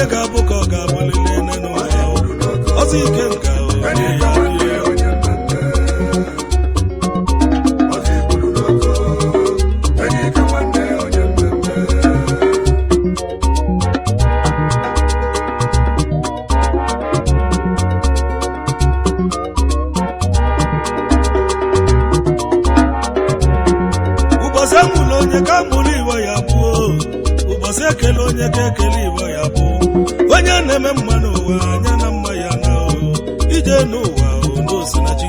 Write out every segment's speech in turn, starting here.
onye ga-abụ ka ọ ga-abụlili n'ụwa ọzọ ike nka onye ya onye ka mụrụ iwe ya bụ ụbọchị ekele onye ka ekele iwe ya bụ onye na-eme mma n'ụwa anya na mma ya na ije n'ụwa n'osinachi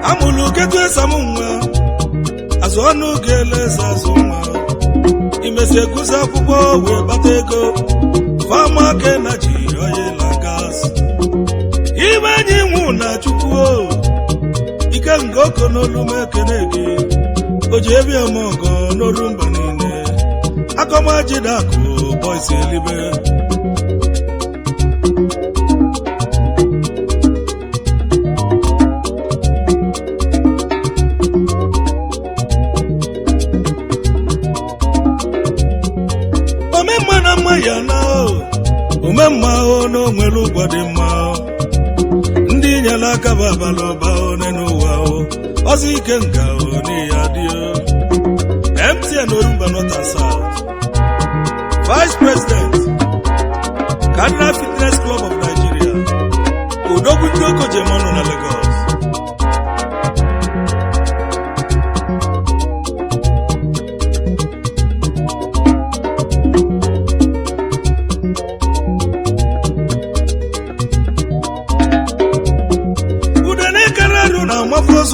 amụrụ ketu esam nwa azụ ọnụ ga-ele eze azụ nwa imesi eguzi akwụkwọ wee kpata ego fama kena ji oyela gas ime enyi nwụ na chukwu ike nga oko n'olu m ekene gị o ji ebi ọmọgọ n'olu mba niile akọmajidakụ boys elibe ya na omemma na onwere ụgwọ dị mma ndị nyere aka bụ abalị ọba one n'ụwa ọzọ ike nga n'iya dị MTN Orumba North and South Vice President Cardinal Fitness Club of Nigeria Odogwu ndị Okojemonụ na Lagos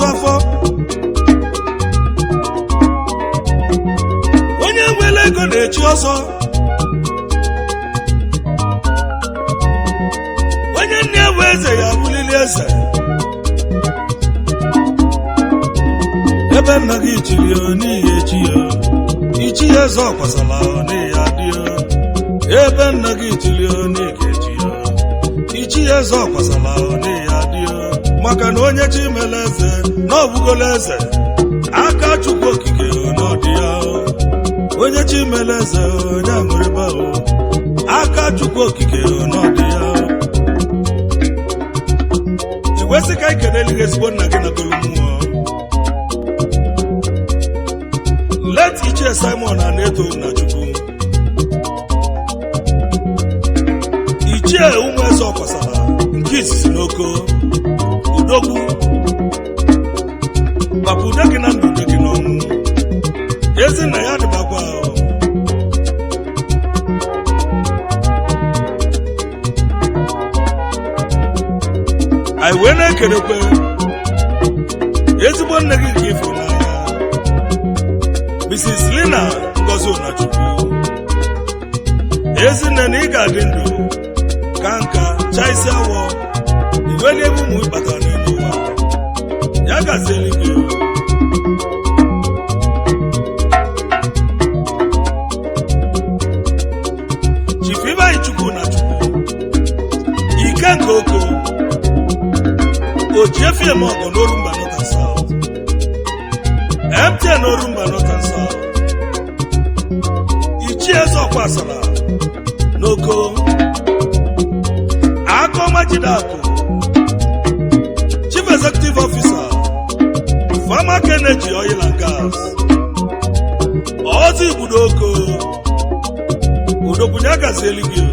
afọ onye nwere ego na-echi ọzọ onye nne ya bụ eze ya abụlili eze ebe nna gị chiri n'ihi echi ya ichi ya eze ọkwasala n'ihi adị ebe nna gị chiri n'ihi echi ya ichi ya eze ọkwasala n'ihi adị maka na onye chi mere eze na ọbụgolo eze aka Chukwu okike n'ọdị ya onye chi mere eze onye aṅụrịba aka Chukwu okike n'ọdị ya iwesị ka ikele eluigwe ezigbo nna gị na golu mmụọ let Ichie Simon na na-eto na Chukwu Ichie ụmụ eze ọkwasara nke izizi n'oko Odogwu papa ude gị na ndụ ude gị n'ọnwụ ezi nna ya dịbakwa anyị wee na-ekelekwe ezigbo nne gị nke ifo n'anya Mrs. Lina Ngozi Onachukwu ezi nne na ị ga-adị ndụ ka nka chaa isi awọ iweli ebe ụmụ ịkpata n'elu ụwa ya gazieli gị Chief Ibai Chukwu na Chukwu ike nke oko Ojiefie Mogo n'Orumba North and South MTN Orumba North and South Ichie eze ọkwasara n'oko Akọmajidakụ Chief Executive Officer Farmer Energy Oil and Gas Ozi Ibudoko Odogwu ya gazieli gị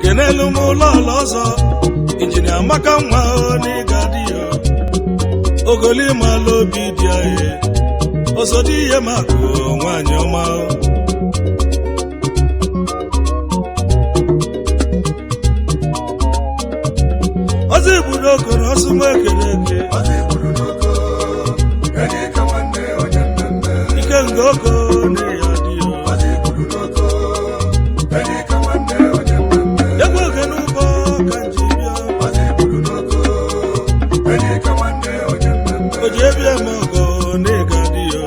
kenelu m ụlọ ọzọ Injinia Amaka nwa n'ịga dị ya ogolimalụ obi dị ahịa osodi ihe makụ nwanyị ọma Ozi Ibudoko na ọsụ nwa ekele eke ike nga oko na ya dị egwu oge n'ụgbọ ka nji bịa o ji ebi eme ọgọ na ịga dị ya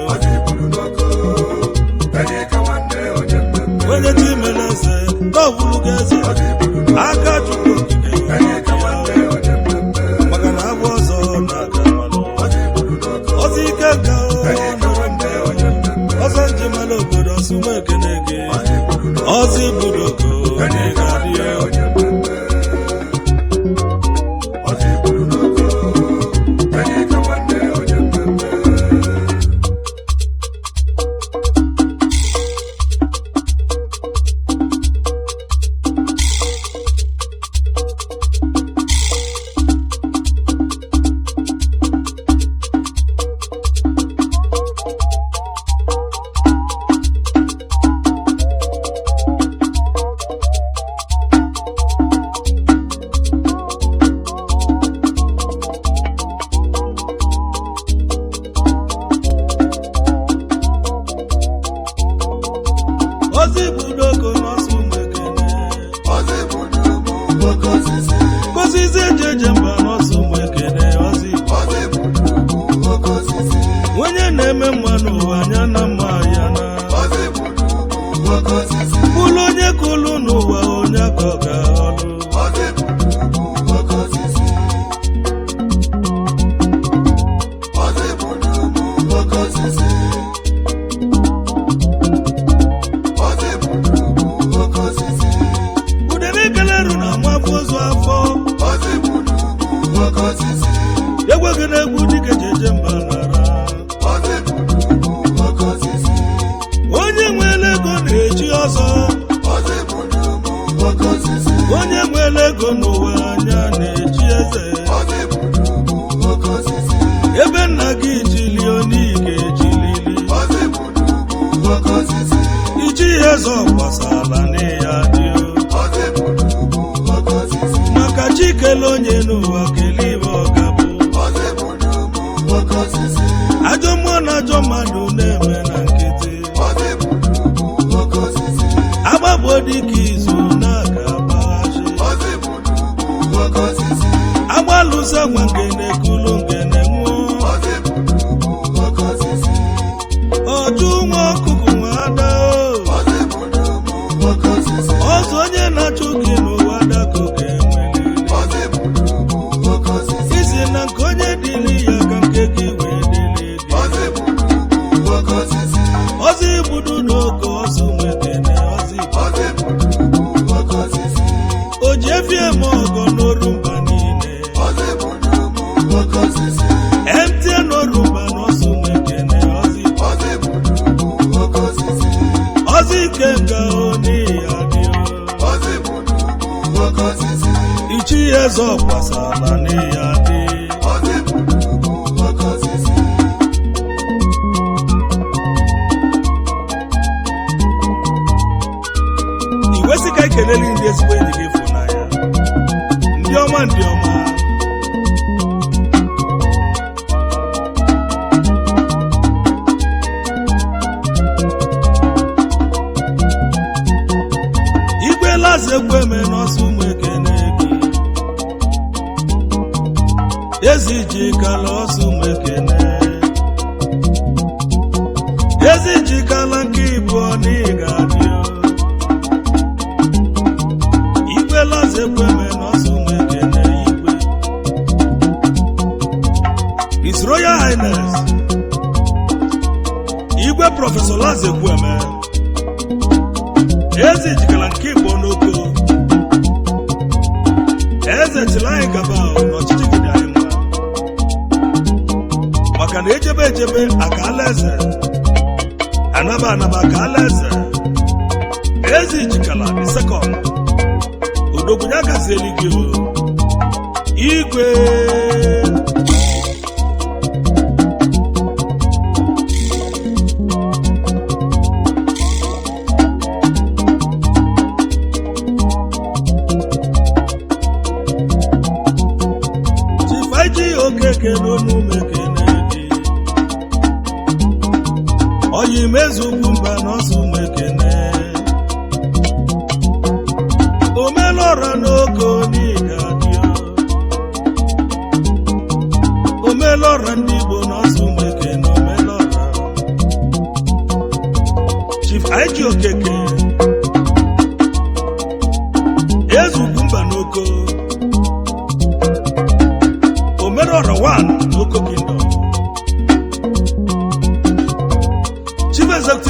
mala obodo ọsụma ekene gị ọzọ ibudogo onye ga-adị ya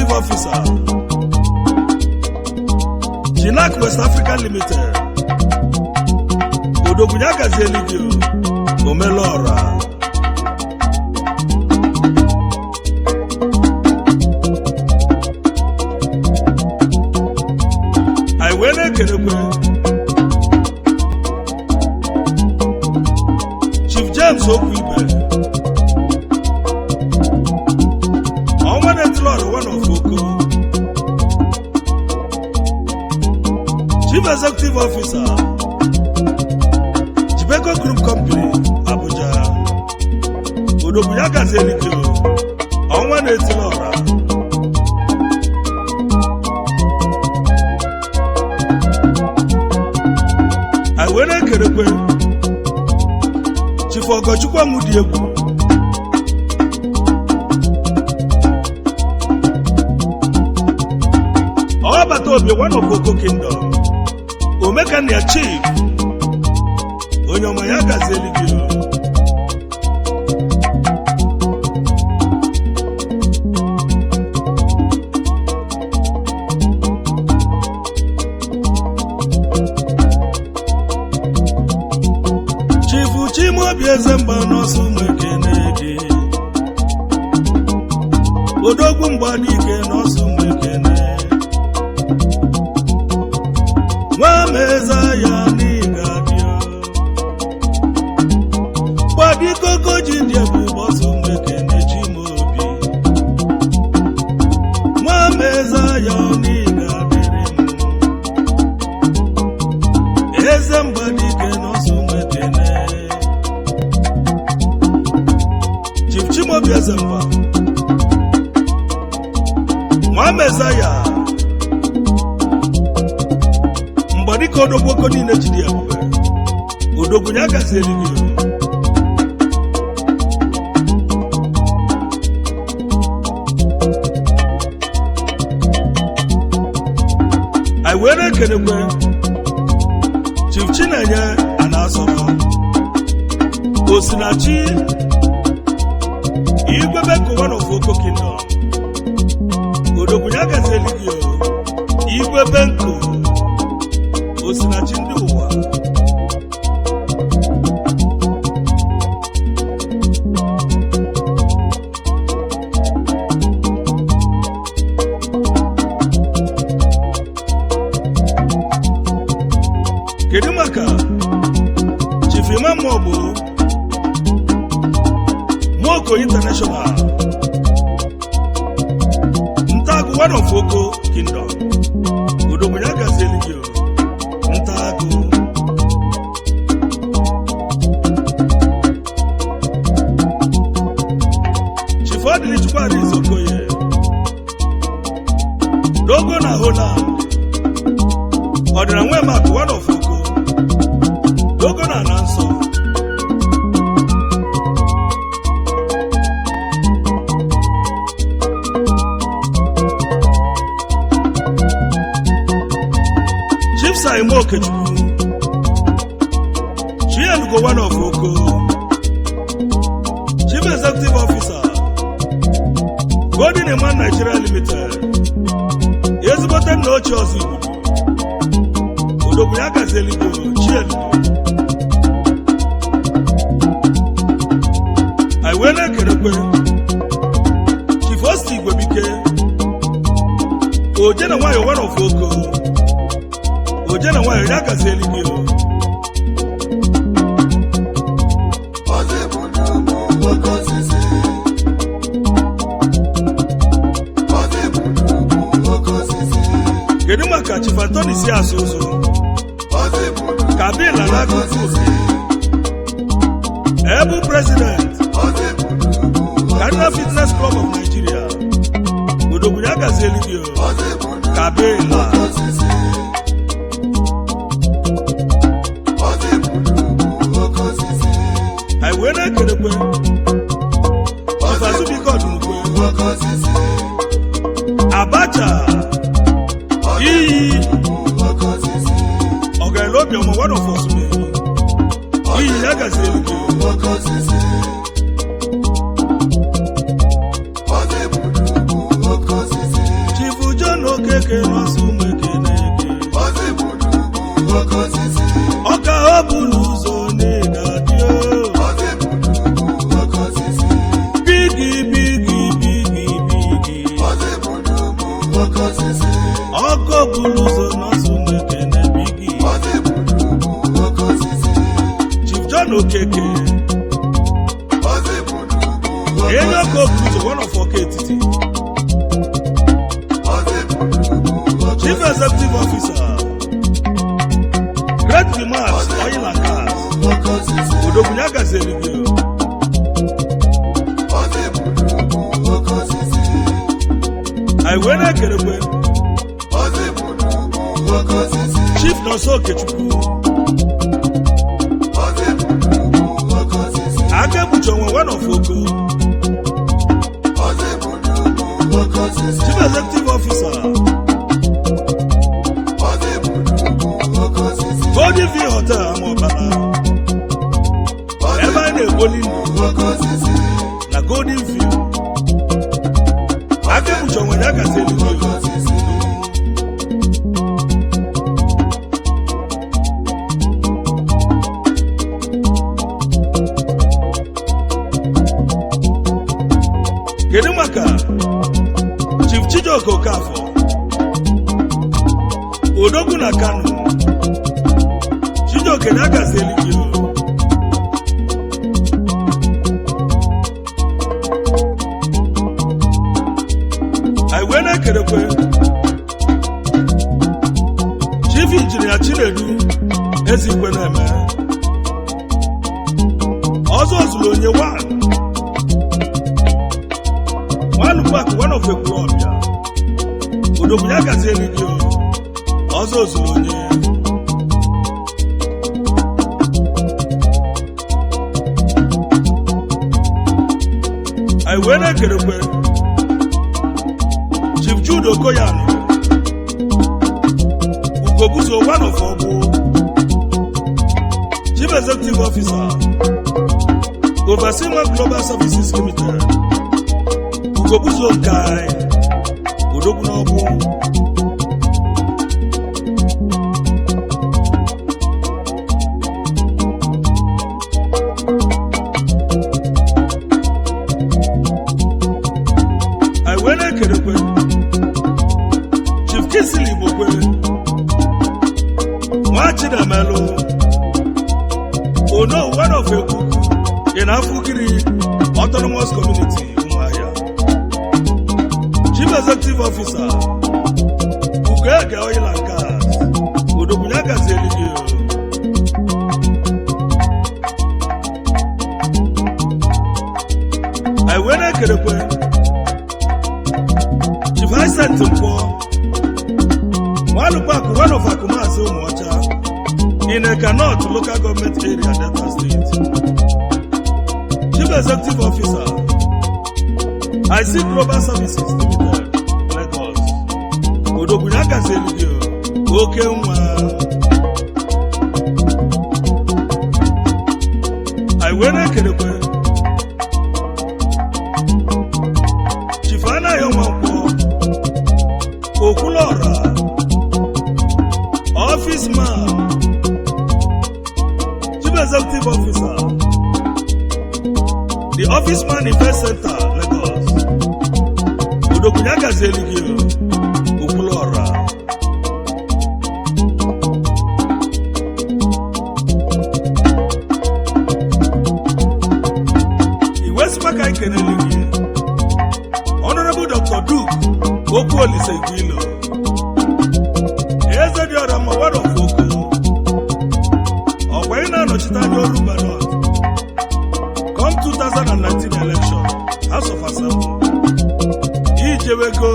Executive Officer Jinak West Africa Limited Odogunya Gazeligio Omelora Aiwene Kenekwe Chief James Okwibe one of Oko Chief Executive Officer Jibeko Group Company Abuja Odogunya Gazeligio Onwane Etilora Aiwene Kenekwe Chief Ogochukwu Mudiegwu Obatobi one of Oko Kingdom Omekania Chief Onyomaya Gazeligio Chief Uchimobi Ezemba Nosu Mekenegi Odogwu Mbadike Nosu Mekene Mezaya Nigadio Badiko Gojindia Bubosu Mekene Jimobi Mezaya Nigadio Ezembadike Nosu Mekene Chief Jimobi Ezemba Mezaya Mbadiko Odogwoko Nine Jidi Abube Odogunya Gazeligio Aiwene Kenekwe Chief Chinenye Anasoro Osinachi Igwebeko one of Oko Kingdom Odogunya Gazeligio Igwebenko Osinachi ndị ụwa kedu maka Chief Imam Mobo Moko International Ntagu one of Oko Kingdom Odogunya Gazeligio Chifodi Lichupari Zokoye Dogo na Holland Odina Nwema one of Oko Dogo na Nanso Chief Saimo Kechukwu Chialugo one of Oko Chief Executive Officer Golden Eman Nigeria Limited Ezigbote nna ochie ọzọ Igbo Odogunya Gazeligio Chialugo Aiwene Kenekwe Chief Osti Igwebike Ojena Nwayo one of Oko Ojena Nwayo ya Gazeligio Kedu maka Chief Anthony si asusu Kabila Lagofuzi Ebu President Kaduna Fitness Club of Nigeria Odogunya Gazeligio Kabila Aiwene Kenekwe Ifazubiko Dunukwe Abacha Ogelobi ọmọ one of us me ya Gazeligio okeke n'ọsọ ụmụ ekene eke ọka ọ bụla ụzọ n'ịga dị bigi bigi bigi bigi ọka ọ bụla ụzọ n'ọsọ ụmụ ekene bigi Chief John Okeke enye ọka obuzo one of ọka etiti Chief Executive Officer Great Remarks Oil and Gas Odogunya Gazeligio Aiwene Kerekwe Chief Nonso Okechukwu Akebuchonwe one of Oko Chief Executive Officer Golden View Hotel Amobala ebe anyị na-egoli na Golden View Akebucho nwere agazi eluigwe kedu maka Chief Chijioke Okafor Odogwu na Kano Chijioke na-agazi eluigwe Aiwene Kerekwe Chief Engineer Chinedu Ezikwe na-eme ọzọ ozuru onye one back one of the club ya Odogunya Gazeligio ọzọ ozuru onye Aiwene Kerekwe Chief Jude Okoyano Ugobuzo one of Obu Chief Executive Officer Overseeing Global Services Limited Ugobuzo Kai Odogwu Obu Aiwene Kerekwe Chief Kisili Bokwe Nwachidamelu Ono one of Eku in Afukiri Autonomous Community Umuahia Chief Executive Officer Ugege Oil and Gas Odogunya Gazeligio Aiwene Kerekwe Chief Vincent Mpo one back one of Akumasi Umuacha in Ekanot local government area Delta State Chief Executive Officer IC Global Services Limited Lagos Odogunya Gazeligio oke nwa Aiwene Kerekwe Chief Anayo Nwankwo Okulora Office Man Chief Executive Officer The Office Man Invest Center Lagos Odogunya Gazeligio Okulora Iwesipaka Ikeneligi Honorable Dr. Duke Okwuolise Igwilo Eze dị ọra ma ward of Oko ọkwa ị na-anọchite anya Orumba North come 2019 election House of Assembly ijewego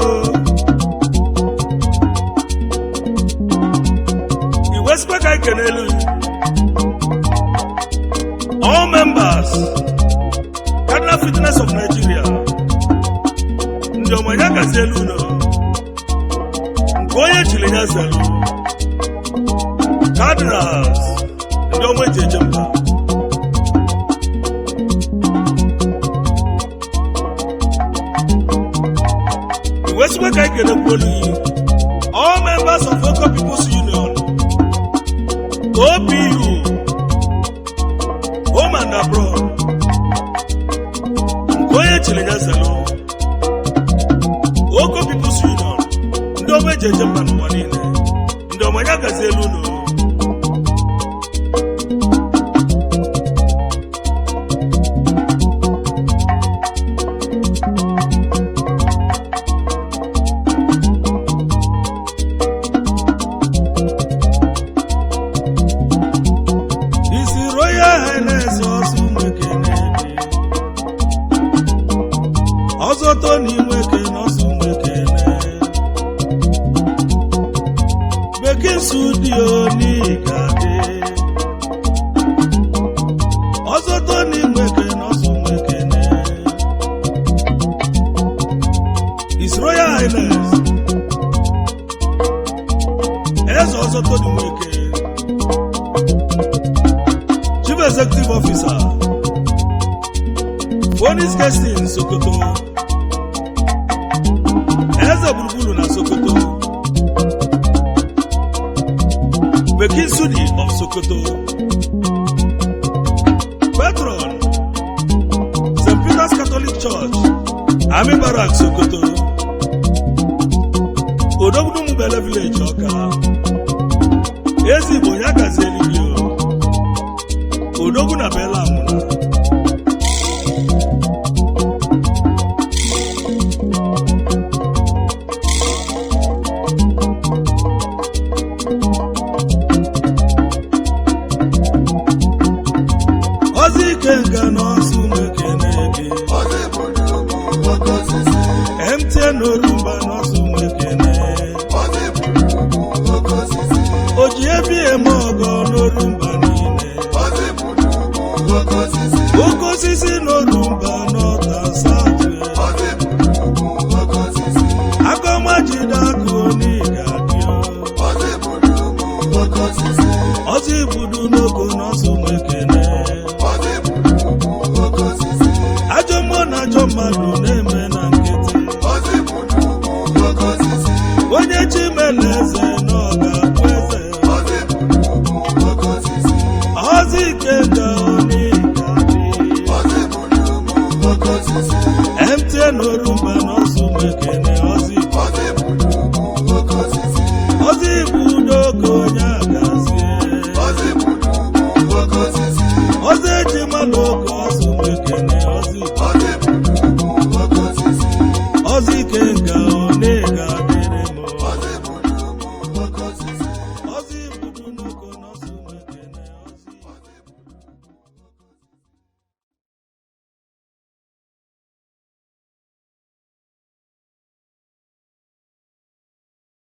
Iwesipaka Ikenelu all members Cardinal Fitness of Nigeria ndị ọmanya gazi elu ụlọ nke onye chiri ya zelu Cardinals ndị ọmụ eji eje mba Iwesipaka Ikenelu all members of Oko People's Union, OPU, home and abroad, Nkoye Chilenyazelo, Oko People's Union, Ndobe Jejemba Nwanine, Ndomanya Gazeluno. Tony Weke no sumekene Bekin studio ni gade Ozo Tony Weke no sumekene His Royal Highness Ezo Ozo Tony Weke Chief Executive Officer Phoenix Casting Sokoto Eze Bulubulu na Sokoto Bekin Sudi of Sokoto Patron St. Peter's Catholic Church Army Barrack Sokoto Odogwu Mubele Village Oka Ezi Bonya Gazelibio Odogwu na Bela Amuna Kenga no sumekene MTN Orumba no sumekene OGFM Ogo no Orumba nine Okosisi no Orumba no Tansatwe Akomajida koni gadio Ozibudu no go no sumekene Mmadụ na-eme na nkịtị onye chi mere eze na ọ ga-abụ eze ọzọ ike ga onye ga-adị MTN Orumba na Osumekene ọzọ igbu n'oge onye agazie ọzọ eji mmanụ ogo